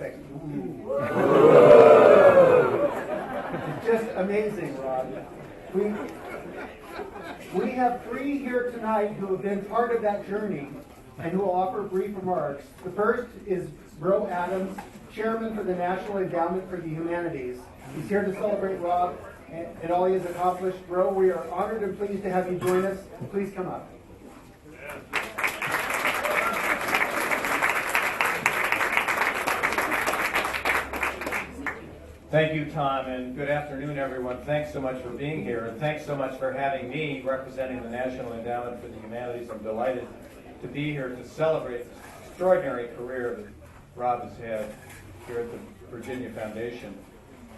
It's just amazing, Rob. We have three here tonight who have been part of that journey and who will offer brief remarks. The first is Bro Adams, Chairman for the National Endowment for the Humanities. He's here to celebrate Rob and all he has accomplished. Bro, we are honored and pleased to have you join us. Please come up. Thank you, Tom, and good afternoon, everyone. Thanks so much for being here, and thanks so much for having me representing the National Endowment for the Humanities. I'm delighted to be here to celebrate this extraordinary career that Rob has had here at the Virginia Foundation.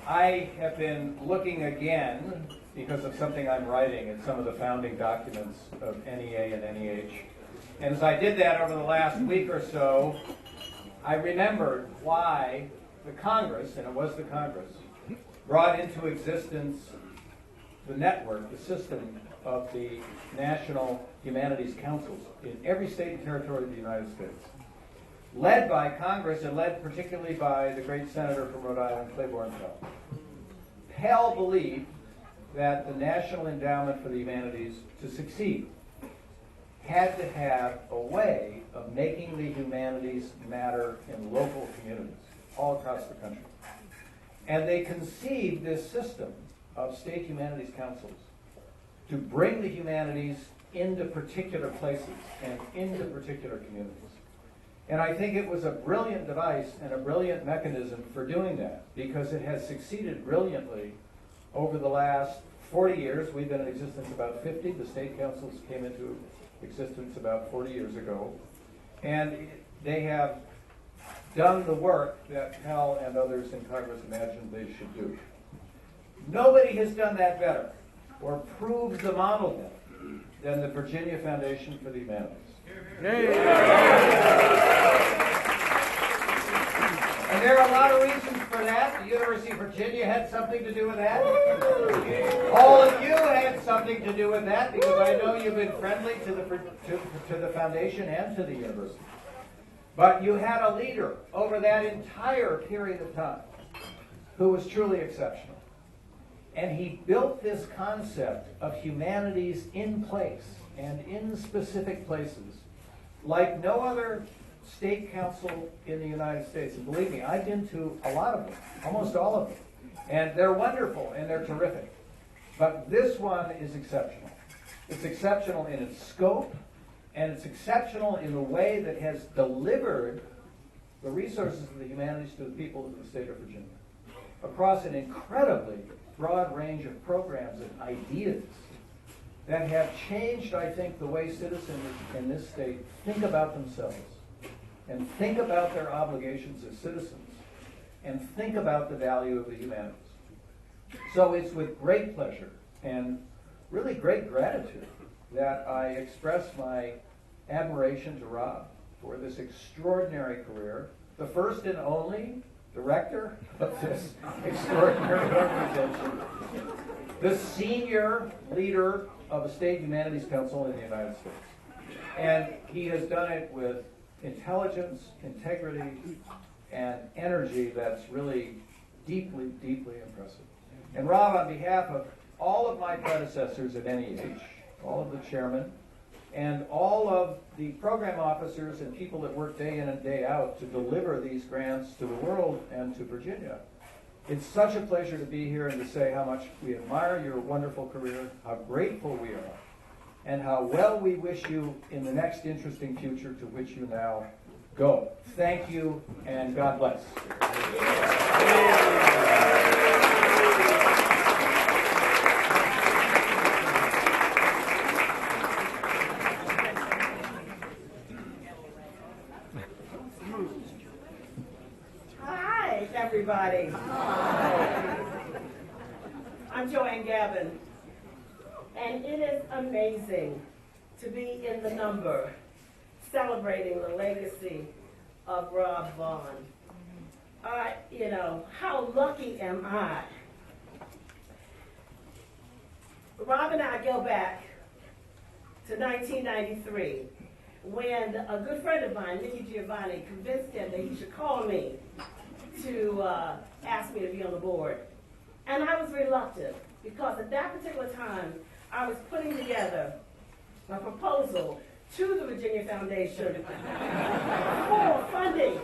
I have been looking again, because of something I'm writing, at some of the founding documents of NEA and NEH. And as I did that over the last week or so, I remembered why the Congress, and it was the Congress, brought into existence the network, the system of the National Humanities Councils in every state and territory of the United States. Led by Congress and led particularly by the great senator from Rhode Island, Claiborne Pell. Pell believed that the National Endowment for the Humanities, to succeed, had to have a way of making the humanities matter in local communities all across the country. And they conceived this system of state humanities councils to bring the humanities into particular places and into particular communities. And I think it was a brilliant device and a brilliant mechanism for doing that, because it has succeeded brilliantly over the last 40 years. We've been in existence about 50. The state councils came into existence about 40 years ago. And they have done the work that Pell and others in Congress imagined they should do. Nobody has done that better or proved the model better than the Virginia Foundation for the Humanities. And there are a lot of reasons for that. The University of Virginia had something to do with that. All of you had something to do with that, because I know you've been friendly to the foundation and to the university. But you had a leader over that entire period of time who was truly exceptional. And he built this concept of humanities in place and in specific places like no other state council in the United States. And believe me, I've been to a lot of them, almost all of them. And they're wonderful and they're terrific. But this one is exceptional. It's exceptional in its scope, and it's exceptional in the way that has delivered the resources of the humanities to the people of the state of Virginia across an incredibly broad range of programs and ideas that have changed, I think, the way citizens in this state think about themselves and think about their obligations as citizens and think about the value of the humanities. So it's with great pleasure and really great gratitude that I express my admiration to Rob for this extraordinary career, the first and only director of this extraordinary organization, the senior leader of a state humanities council in the United States. And he has done it with intelligence, integrity, and energy that's really deeply, deeply impressive. And Rob, on behalf of all of my predecessors at NEH, all of the chairmen, and all of the program officers and people that work day in and day out to deliver these grants to the world and to Virginia, it's such a pleasure to be here and to say how much we admire your wonderful career, how grateful we are, and how well we wish you in the next interesting future to which you now go. Thank you, and God bless. Hi, everybody. I'm Joanne Gavin, and it is amazing to be in the number celebrating the legacy of Rob Vaughan. How lucky am I? Rob and I go back to 1993 when a good friend of mine, Mickey Giovanni, convinced him that he should call me to ask me to be on the board. And I was reluctant because at that particular time, I was putting together a proposal to the Virginia Foundation for funding.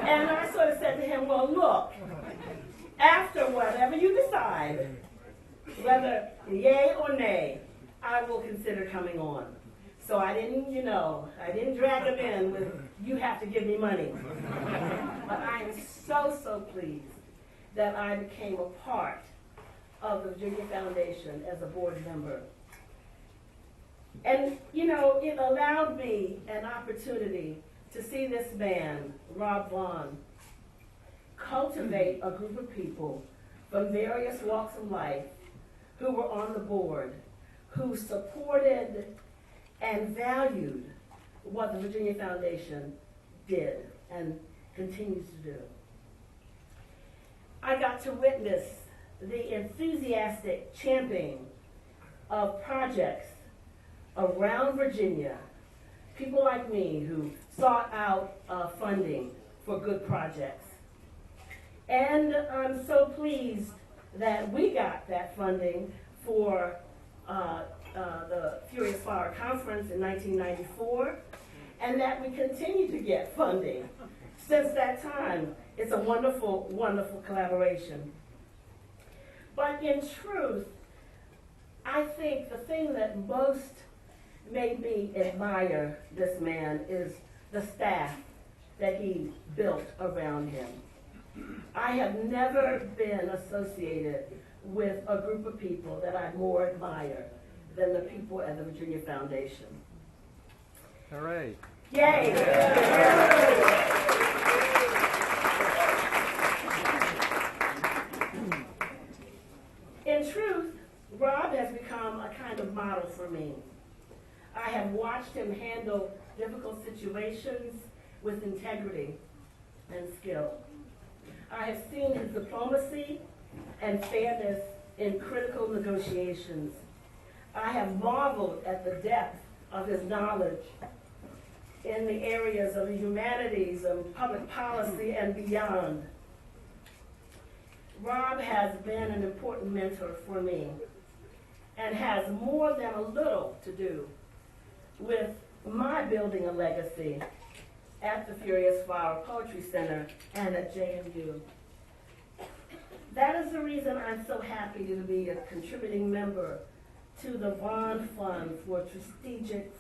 And I sort of said to him, well, look, after whatever you decide, whether yay or nay, I will consider coming on. So I didn't, I didn't drag him in with, you have to give me money. But I am so pleased that I became a part of the Virginia Foundation as a board member. And, it allowed me an opportunity to see this man, Rob Vaughan, cultivate a group of people from various walks of life who were on the board, who supported and valued what the Virginia Foundation did and continues to do. I got to witness the enthusiastic championing of projects around Virginia, people like me who sought out funding for good projects. And I'm so pleased that we got that funding for the Furious Flower Conference in 1994, and that we continue to get funding since that time. It's a wonderful, wonderful collaboration. But in truth, I think the thing that most made me admire this man is the staff that he built around him. I have never been associated with a group of people that I more admire than the people at the Virginia Foundation. All right. Yay! In truth, Rob has become a kind of model for me. I have watched him handle difficult situations with integrity and skill. I have seen his diplomacy and fairness in critical negotiations. I have marveled at the depth of his knowledge in the areas of the humanities and public policy and beyond. Rob has been an important mentor for me and has more than a little to do with my building a legacy at the Furious Flower Poetry Center and at JMU. That is the reason I'm so happy to be a contributing member to the Vaughan Fund for Strategic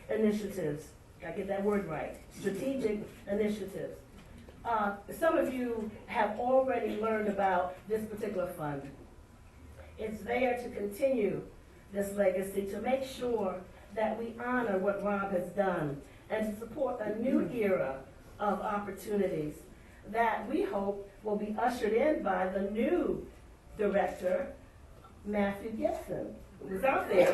Initiatives. Did I get that word right? Strategic Initiatives. Some of you have already learned about this particular fund. It's there to continue this legacy, to make sure that we honor what Rob has done and to support a new era of opportunities that we hope will be ushered in by the new director, Matthew Gibson, who's out there.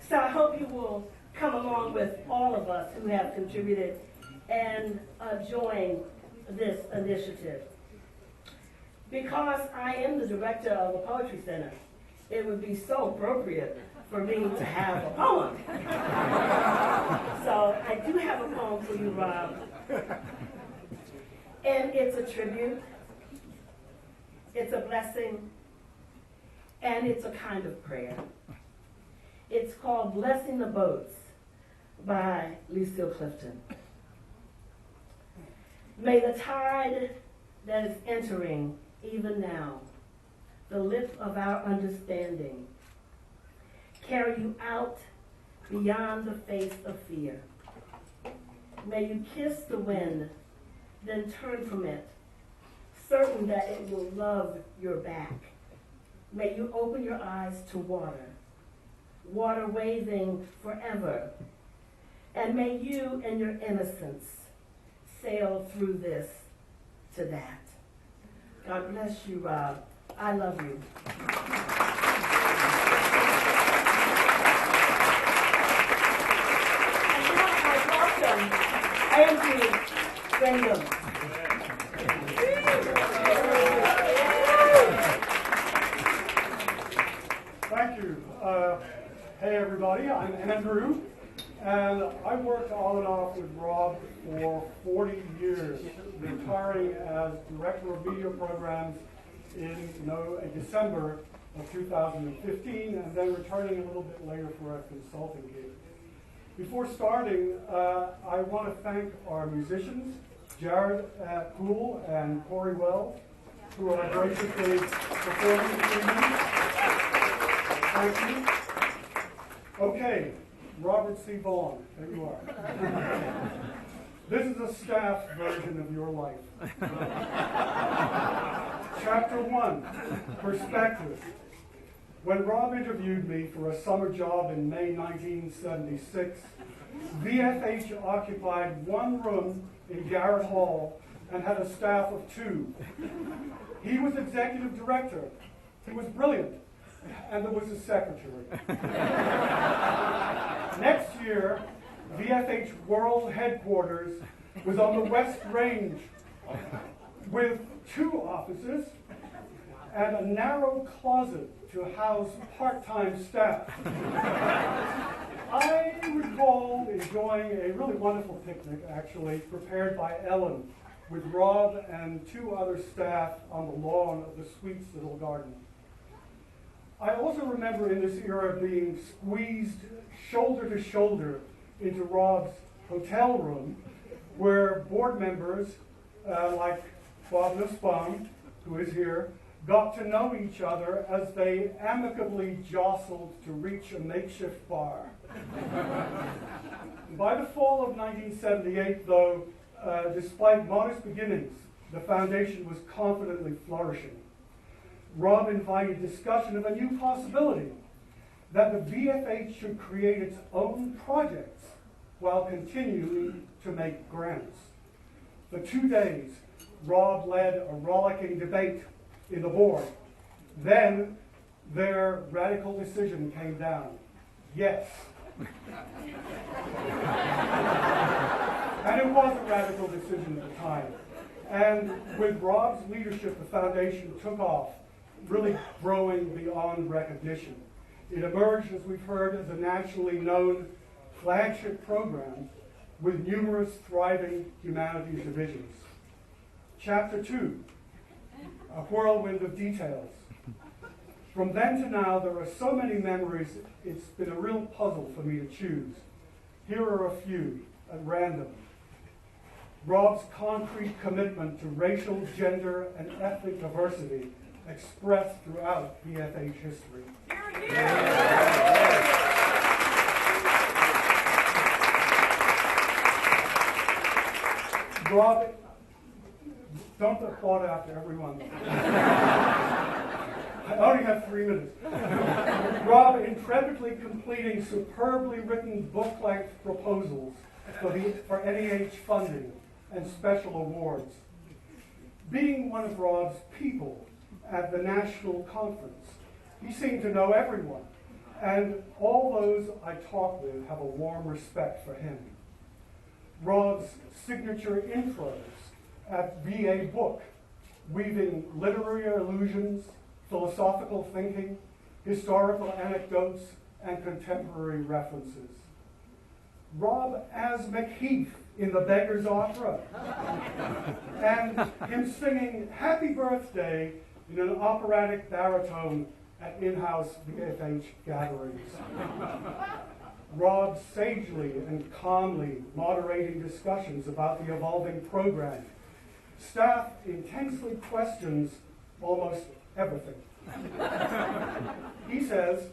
So I hope you will come along with all of us who have contributed and join this initiative. Because I am the director of the Poetry Center, it would be so appropriate for me to have a poem. So I do have a poem for you, Rob. And it's a tribute, it's a blessing, and it's a kind of prayer. It's called Blessing the Boats by Lucille Clifton. May the tide that is entering even now, the lip of our understanding, carry you out beyond the face of fear. May you kiss the wind, then turn from it, certain that it will love your back. May you open your eyes to water, water waving forever. And may you in your innocence sail through this to that. God bless you, Rob. I love you. And now I welcome Andrew Graham. Thank you. Hey everybody, I'm Andrew, and I worked on and off with Rob for 40 years, retiring as Director of Media Programs in December of 2015, and then returning a little bit later for a consulting gig. Before starting, I want to thank our musicians, Jared Poole and Corey Wells, who are graciously performing this evening. Thank you. Okay, Robert C. Vaughan, there you are. This is a staff version of your life. Chapter 1, Perspective. When Rob interviewed me for a summer job in May 1976, VFH occupied one room in Garrett Hall and had a staff of 2. He was executive director. He was brilliant. And there was a secretary. Next year, VFH World Headquarters was on the West Range with 2 offices and a narrow closet to house part-time staff. I recall enjoying a really wonderful picnic, actually, prepared by Ellen, with Rob and 2 other staff on the lawn of the Sweets Little Garden. I also remember in this era being squeezed shoulder to shoulder into Rob's hotel room, where board members like Bob Nussbaum, who is here, got to know each other as they amicably jostled to reach a makeshift bar. By the fall of 1978, though, despite modest beginnings, the foundation was confidently flourishing. Rob invited discussion of a new possibility, that the VFH should create its own projects while continuing to make grants. For 2 days, Rob led a rollicking debate in the board. Then their radical decision came down. Yes. And it was a radical decision at the time. And with Rob's leadership, the foundation took off, really growing beyond recognition. It emerged, as we've heard, as a nationally known flagship program with numerous thriving humanities divisions. Chapter 2, a whirlwind of details. From then to now, there are so many memories, it's been a real puzzle for me to choose. Here are a few, at random. Rob's concrete commitment to racial, gender, and ethnic diversity expressed throughout VFH history. Rob, don't applaud after everyone. I only have 3 minutes. Rob intrepidly completing superbly written book-length proposals for NEH funding and special awards. Being one of Rob's people at the national conference, he seemed to know everyone, and all those I talk with have a warm respect for him. Rob's signature intros at VA Book, weaving literary allusions, philosophical thinking, historical anecdotes, and contemporary references. Rob as McHeath in The Beggar's Opera, and him singing Happy Birthday in an operatic baritone at in-house VFH gatherings. Rob sagely and calmly moderating discussions about the evolving program. Staff intensely questions almost everything. He says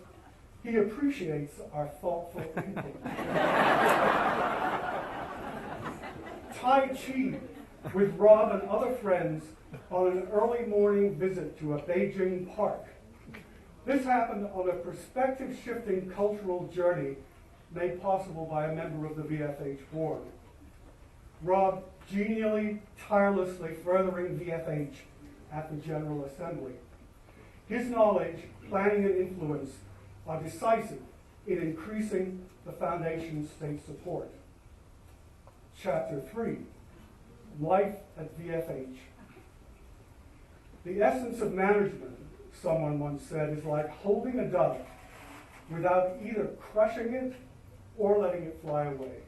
he appreciates our thoughtful input. Tai Chi with Rob and other friends on an early morning visit to a Beijing park. This happened on a perspective-shifting cultural journey made possible by a member of the VFH board. Rob genially, tirelessly furthering VFH at the General Assembly. His knowledge, planning, and influence are decisive in increasing the Foundation's state support. Chapter 3, Life at VFH. The essence of management, someone once said, is like holding a dove. without either crushing it or letting it fly away.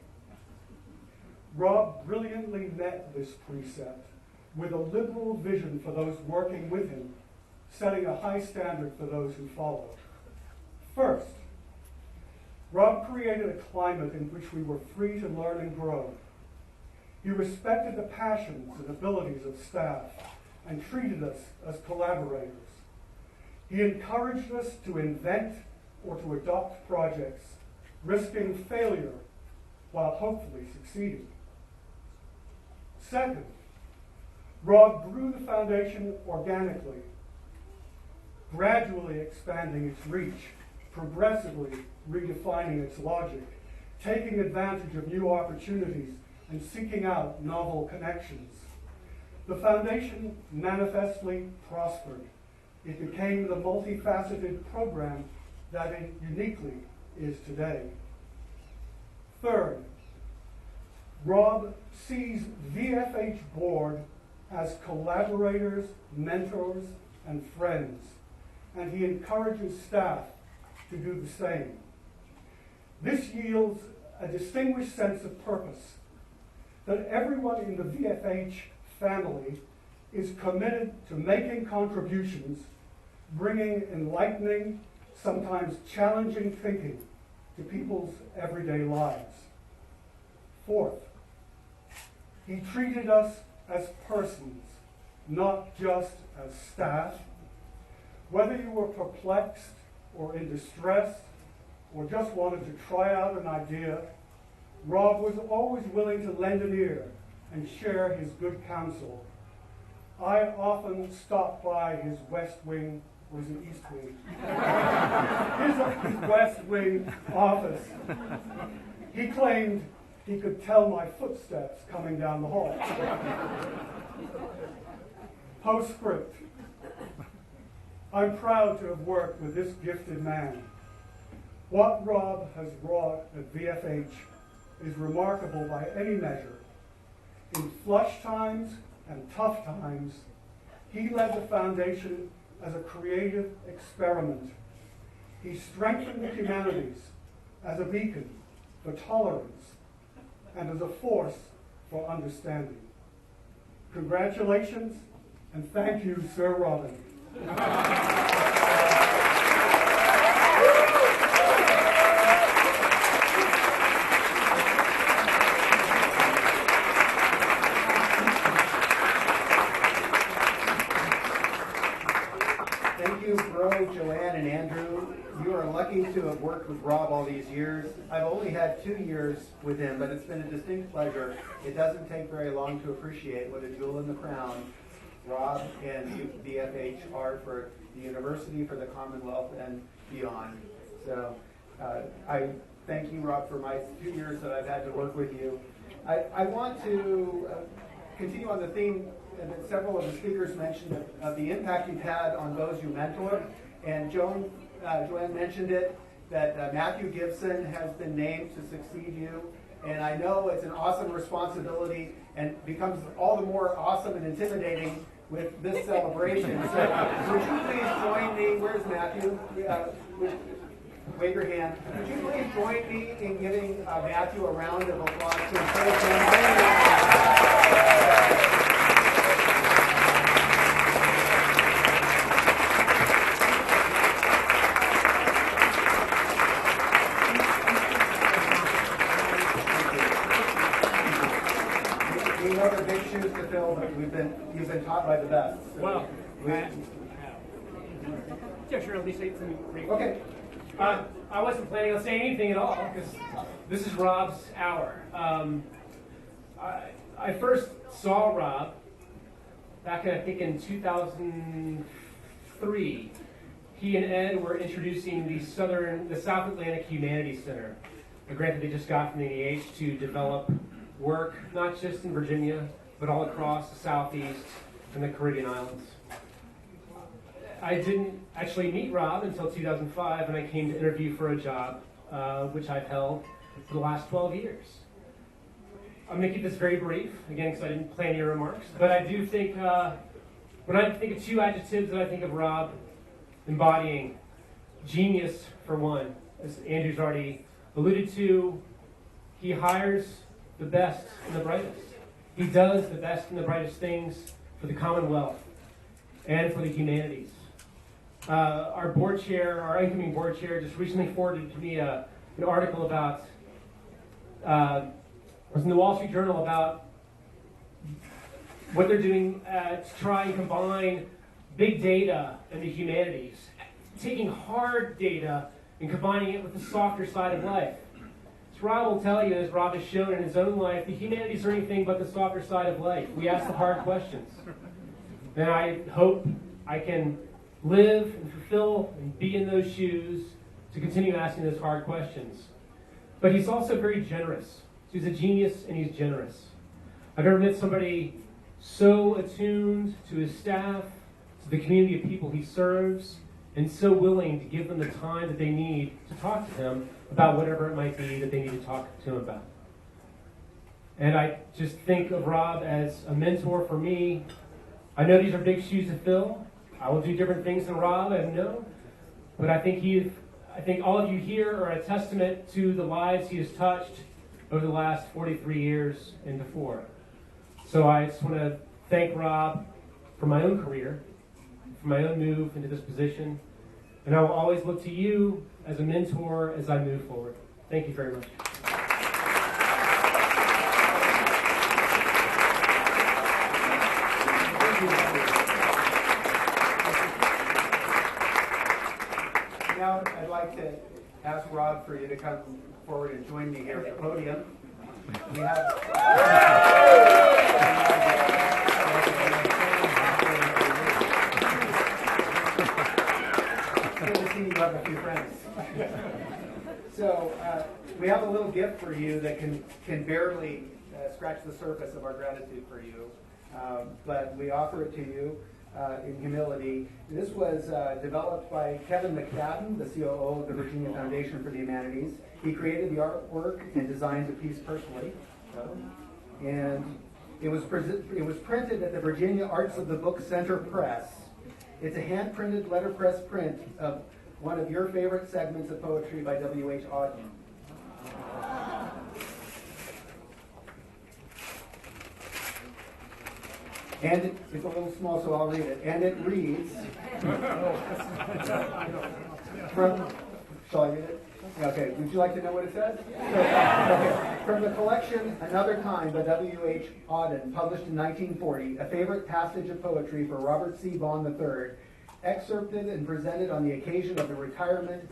Rob brilliantly met this precept with a liberal vision for those working with him, setting a high standard for those who follow. First, Rob created a climate in which we were free to learn and grow. He respected the passions and abilities of staff and treated us as collaborators. He encouraged us to invent or to adopt projects, risking failure while hopefully succeeding. Second, Rob grew the foundation organically, gradually expanding its reach, progressively redefining its logic, taking advantage of new opportunities, and seeking out novel connections. The foundation manifestly prospered. It became the multifaceted program that it uniquely is today. Third, Rob sees VFH Board as collaborators, mentors, and friends, and he encourages staff to do the same. This yields a distinguished sense of purpose, that everyone in the VFH family is committed to making contributions, bringing enlightening, sometimes challenging thinking to people's everyday lives. Fourth, he treated us as persons, not just as staff. Whether you were perplexed or in distress or just wanted to try out an idea, Rob was always willing to lend an ear and share his good counsel. I often stopped by his West Wing, or is it East Wing? his West Wing office. He claimed he could tell my footsteps coming down the hall. Postscript. I'm proud to have worked with this gifted man. What Rob has wrought at VFH is remarkable by any measure. In flush times and tough times, he led the foundation as a creative experiment. He strengthened the humanities as a beacon for tolerance and as a force for understanding. Congratulations, and thank you, Sir Robin. Thank you, Bro, Joanne, and Andrew. You are lucky to have worked with Rob all these years. I've only had 2 years with him, but it's been a distinct pleasure. It doesn't take very long to appreciate what a jewel in the crown Rob and VFH are for the university, for the Commonwealth, and beyond. So I thank you, Rob, for my 2 years that I've had to work with you. I want to continue on the theme that several of the speakers mentioned of the impact you've had on those you mentor. And Joanne mentioned it, that Matthew Gibson has been named to succeed you. And I know it's an awesome responsibility and becomes all the more awesome and intimidating with this celebration. So would you please join me? Where's Matthew? Wave your hand. Would you please join me in giving Matthew a round of applause to encourage him? We know they're big shoes to fill, but you've been taught by the best. So Well, yeah, sure. Let me say something brief. Okay. I wasn't planning on saying anything at all because this is Rob's hour. I first saw Rob back, I think, in 2003. He and Ed were introducing the South Atlantic Humanities Center, a grant that they just got from the NEH to develop work not just in Virginia, but all across the Southeast and the Caribbean islands. I didn't actually meet Rob until 2005 when I came to interview for a job, which I've held for the last 12 years. I'm going to keep this very brief, again, because I didn't plan your remarks, but I do think, when I think of 2 adjectives that I think of Rob embodying, genius for one, as Andrew's already alluded to, he hires the best and the brightest. He does the best and the brightest things for the Commonwealth and for the humanities. Our board chair, our incoming board chair, just recently forwarded to me an article about, it was in the Wall Street Journal about what they're doing to try and combine big data and the humanities, taking hard data and combining it with the softer side of life. As Rob will tell you, as Rob has shown in his own life, the humanities are anything but the softer side of life. We ask the hard questions. And I hope I can live and fulfill and be in those shoes to continue asking those hard questions. But he's also very generous. He's a genius and he's generous. I've never met somebody so attuned to his staff, to the community of people he serves, and so willing to give them the time that they need to talk to him about whatever it might be that they need to talk to him about. And I just think of Rob as a mentor for me. I know these are big shoes to fill. I will do different things than Rob, I know. But I think all of you here are a testament to the lives he has touched over the last 43 years and before. So I just want to thank Rob for my own career, for my own move into this position. And I will always look to you as a mentor as I move forward. Thank you very much. Now I'd like to ask Rob for you to come forward and join me here at the podium. We have good to see you have a few friends. So we have a little gift for you that can barely scratch the surface of our gratitude for you, but we offer it to you in humility. This was developed by Kevin McFadden, the COO of the Virginia Foundation for the Humanities. He created the artwork and designed the piece personally. And it was printed at the Virginia Arts of the Book Center Press. It's a hand-printed letterpress print of one of your favorite segments of poetry by W.H. Auden. And it's a little small, so I'll read it. And it reads, shall I read it? Okay, would you like to know what it says? Okay. From the collection Another Time by W.H. Auden, published in 1940, a favorite passage of poetry for Robert C. Vaughan III, excerpted and presented on the occasion of the retirement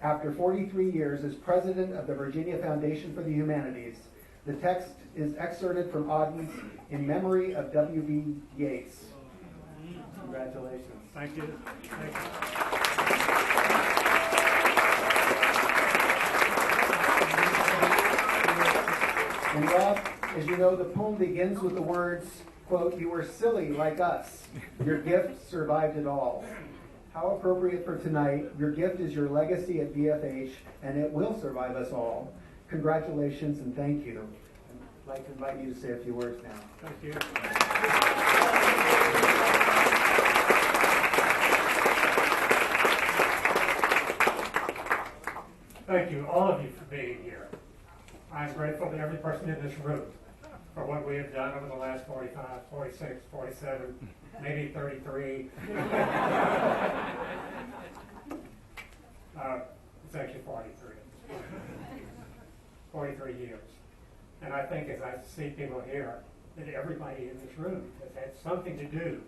after 43 years as president of the Virginia Foundation for the Humanities. The text is excerpted from Auden's In Memory of W.B. Yeats. Congratulations. Thank you. Thank you. And Rob, as you know, the poem begins with the words, quote, "You were silly like us. Your gift survived it all." How appropriate for tonight. Your gift is your legacy at VFH, and it will survive us all. Congratulations and thank you. I'd like to invite you to say a few words now. Thank you. Thank you, all of you, for being here. I'm grateful to every person in this room for what we have done over the last 45, 46, 47, maybe 33. It's actually 43. 43 years. And I think as I see people here, that everybody in this room has had something to do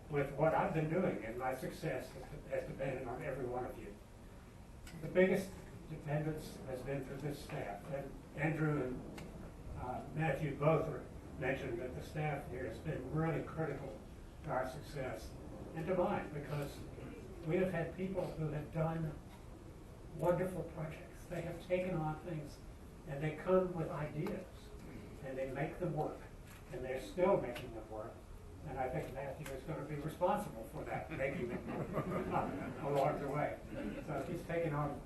with what I've been doing, and my success has depended on every one of you. The biggest dependence has been through this staff. And Andrew and Matthew both mentioned that the staff here has been really critical to our success and to mine, because we have had people who have done wonderful projects. They have taken on things and they come with ideas and they make them work, and they're still making them work. And I think Matthew is going to be responsible for that, making them work along the way. So he's taken on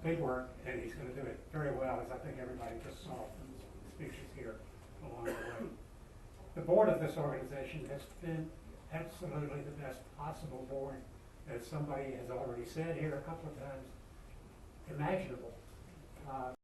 big work, and he's going to do it very well, as I think everybody just saw from the speeches here along the way. The board of this organization has been absolutely the best possible board, as somebody has already said here a couple of times. imaginable.